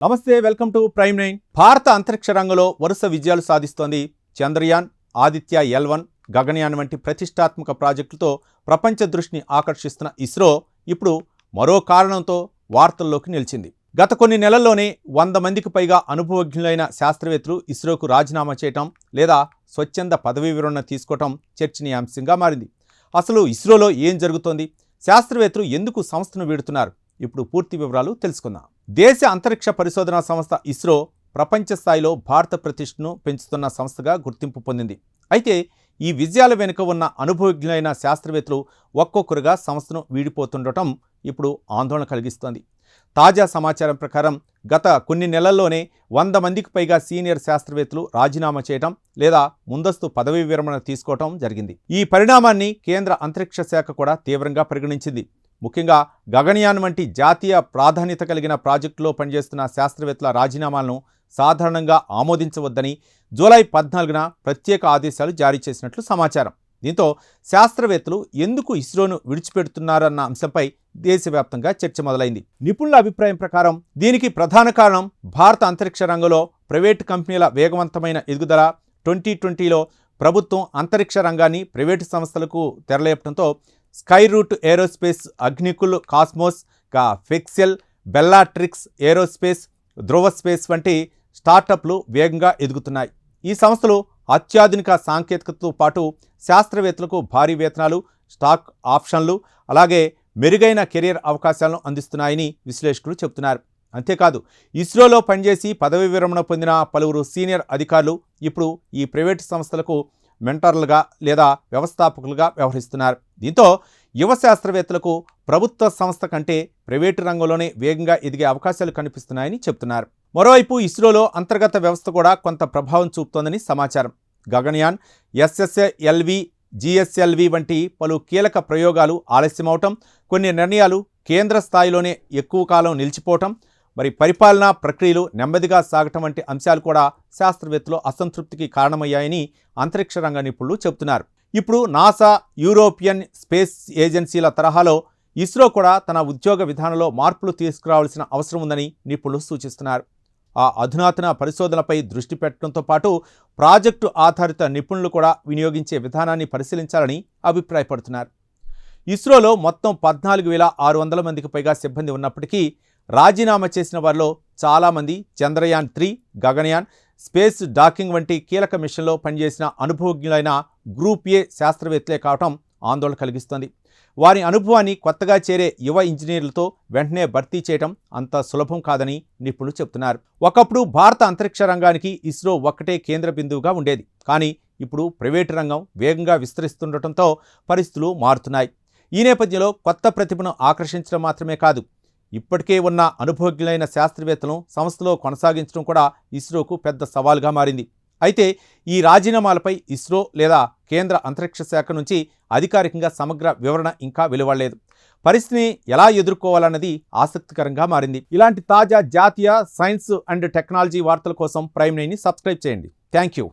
నమస్తే, welcome to prime 9. భారత అంతరిక్ష రంగంలో వరుస విజయాలు సాధిస్తోంది. చంద్రయాన్, ఆదిత్య L1, గగనయాన్ వంటి ప్రతిష్టాత్మక ప్రాజెక్టులతో ప్రపంచ దృష్టిని ఆకర్షిస్తున్న ఇస్రో ఇప్పుడు మరో కారణంతో వార్తల్లోకి నిలిచింది. గత కొన్ని నెలల్లోనే 100 మందికి పైగా అనుభవజ్ఞులైన శాస్త్రవేత్తలు ఇస్రోకు రాజీనామా చేయటం లేదా స్వచ్ఛంద పదవీ విరమణ తీసుకోవటం చర్చనీయాంశంగా మారింది. అసలు ఇస్రోలో ఏం జరుగుతోంది? శాస్త్రవేత్తలు ఎందుకు సంస్థను వీడుతున్నారు? ఇప్పుడు పూర్తి వివరాలు తెలుసుకుందాం. దేశ అంతరిక్ష పరిశోధనా సంస్థ ఇస్రో ప్రపంచ స్థాయిలో భారత ప్రతిష్టను పెంచుతున్న సంస్థగా గుర్తింపు పొందింది. అయితే ఈ విజయాల వెనుక ఉన్న అనుభవజ్ఞులైన శాస్త్రవేత్తలు ఒక్కొక్కరుగా సంస్థను వీడిపోతుండటం ఇప్పుడు ఆందోళన కలిగిస్తోంది. తాజా సమాచారం ప్రకారం గత కొన్ని నెలల్లోనే 100 మందికి పైగా సీనియర్ శాస్త్రవేత్తలు రాజీనామా చేయడం లేదా ముందస్తు పదవీ విరమణ తీసుకోవడం జరిగింది. ఈ పరిణామాన్ని కేంద్ర అంతరిక్ష శాఖ కూడా తీవ్రంగా పరిగణించింది. ముఖ్యంగా గగనయాన్ వంటి జాతీయ ప్రాధాన్యత కలిగిన ప్రాజెక్టులో పనిచేస్తున్న శాస్త్రవేత్తల రాజీనామాలను సాధారణంగా ఆమోదించవద్దని జూలై 14న ప్రత్యేక ఆదేశాలు జారీ చేసినట్లు సమాచారం. దీంతో శాస్త్రవేత్తలు ఎందుకు ఇస్రోను విడిచిపెడుతున్నారన్న అంశంపై దేశవ్యాప్తంగా చర్చ మొదలైంది. నిపుణుల అభిప్రాయం ప్రకారం దీనికి ప్రధాన కారణం భారత అంతరిక్ష రంగంలో ప్రైవేటు కంపెనీల వేగవంతమైన ఎదుగుదల. 2020లో ప్రభుత్వం అంతరిక్ష రంగాన్ని ప్రైవేటు సంస్థలకు తెరలేపడంతో Skyroot Aerospace, Agnikul Cosmos, Pixxel, Bellatrix Aerospace, Dhruva space వంటి స్టార్టప్లు వేగంగా ఎదుగుతున్నాయి. ఈ సంస్థలు అత్యాధునిక సాంకేతికతతో పాటు శాస్త్రవేత్తలకు భారీ వేతనాలు, స్టాక్ ఆప్షన్లు, అలాగే మెరుగైన కెరీర్ అవకాశాలను అందిస్తున్నాయని విశ్లేషకులు చెబుతున్నారు. అంతేకాదు, ఇస్రోలో పనిచేసి పదవి విరమణ పొందిన పలువురు సీనియర్ అధికారులు ఇప్పుడు ఈ ప్రైవేటు సంస్థలకు మెంటర్లుగా లేదా వ్యవస్థాపకులుగా వ్యవహరిస్తున్నారు. దీంతో యువ శాస్త్రవేత్తలకు ప్రభుత్వ సంస్థ కంటే ప్రైవేటు రంగంలోనే వేగంగా ఎదిగే అవకాశాలు కనిపిస్తున్నాయని చెబుతున్నారు. మరోవైపు ఇస్రోలో అంతర్గత వ్యవస్థ కూడా కొంత ప్రభావం చూపుతోందని సమాచారం. గగనయాన్, SSLV, GSLV వంటి పలు కీలక ప్రయోగాలు ఆలస్యమవటం, కొన్ని నిర్ణయాలు కేంద్ర స్థాయిలోనే ఎక్కువ కాలం నిలిచిపోవటం, పరిపాలనా ప్రక్రియలు నెమ్మదిగా సాగటం వంటి అంశాలు కూడా శాస్త్రవేత్తలు అసంతృప్తికి కారణమయ్యాయని అంతరిక్ష రంగ నిపుణులు చెబుతున్నారు. ఇప్పుడు నాసా, యూరోపియన్ స్పేస్ ఏజెన్సీల తరహాలో ఇస్రో కూడా తన ఉద్యోగ విధానంలో మార్పులు తీసుకురావాల్సిన అవసరం ఉందని నిపుణులు సూచిస్తున్నారు. ఆ అధునాతన పరిశోధనలపై దృష్టి పెట్టడంతో పాటు ప్రాజెక్టు ఆధారిత నిపుణులు కూడా వినియోగించే విధానాన్ని పరిశీలించాలని అభిప్రాయపడుతున్నారు. ఇస్రోలో మొత్తం 14,600 మందికి పైగా సిబ్బంది ఉన్నప్పటికీ రాజీనామా చేసిన వారిలో చాలామంది చంద్రయాన్ 3, గగనయాన్, స్పేస్ డాకింగ్ వంటి కీలక మిషన్లో పనిచేసిన అనుభవజ్ఞులైన గ్రూప్ ఏ శాస్త్రవేత్తలే కావటం ఆందోళన కలిగిస్తోంది. వారి అనుభవాన్ని కొత్తగా చేరే యువ ఇంజనీర్లతో వెంటనే భర్తీ చేయడం అంత సులభం కాదని నిపుణులు చెబుతున్నారు. ఒకప్పుడు భారత అంతరిక్ష రంగానికి ఇస్రో ఒక్కటే కేంద్ర బిందువుగా ఉండేది. కానీ ఇప్పుడు ప్రైవేటు రంగం వేగంగా విస్తరిస్తుండటంతో పరిస్థితులు మారుతున్నాయి. ఈ నేపథ్యంలో కొత్త ప్రతిభను ఆకర్షించడం మాత్రమే కాదు, ఇప్పటికే ఉన్న అనుభవజ్ఞులైన శాస్త్రవేత్తలను సంస్థలో కొనసాగించడం కూడా ఇస్రోకు పెద్ద సవాల్గా మారింది. అయితే ఈ రాజీనామాలపై ఇస్రో లేదా కేంద్ర అంతరిక్ష శాఖ నుంచి అధికారికంగా సమగ్ర వివరణ ఇంకా వెలువడలేదు. పరిస్థితిని ఎలా ఎదుర్కోవాలన్నది ఆసక్తికరంగా మారింది. ఇలాంటి తాజా జాతీయ సైన్స్ అండ్ టెక్నాలజీ వార్తల కోసం ప్రైమ్ 9ని సబ్స్క్రైబ్ చేయండి. Thank you.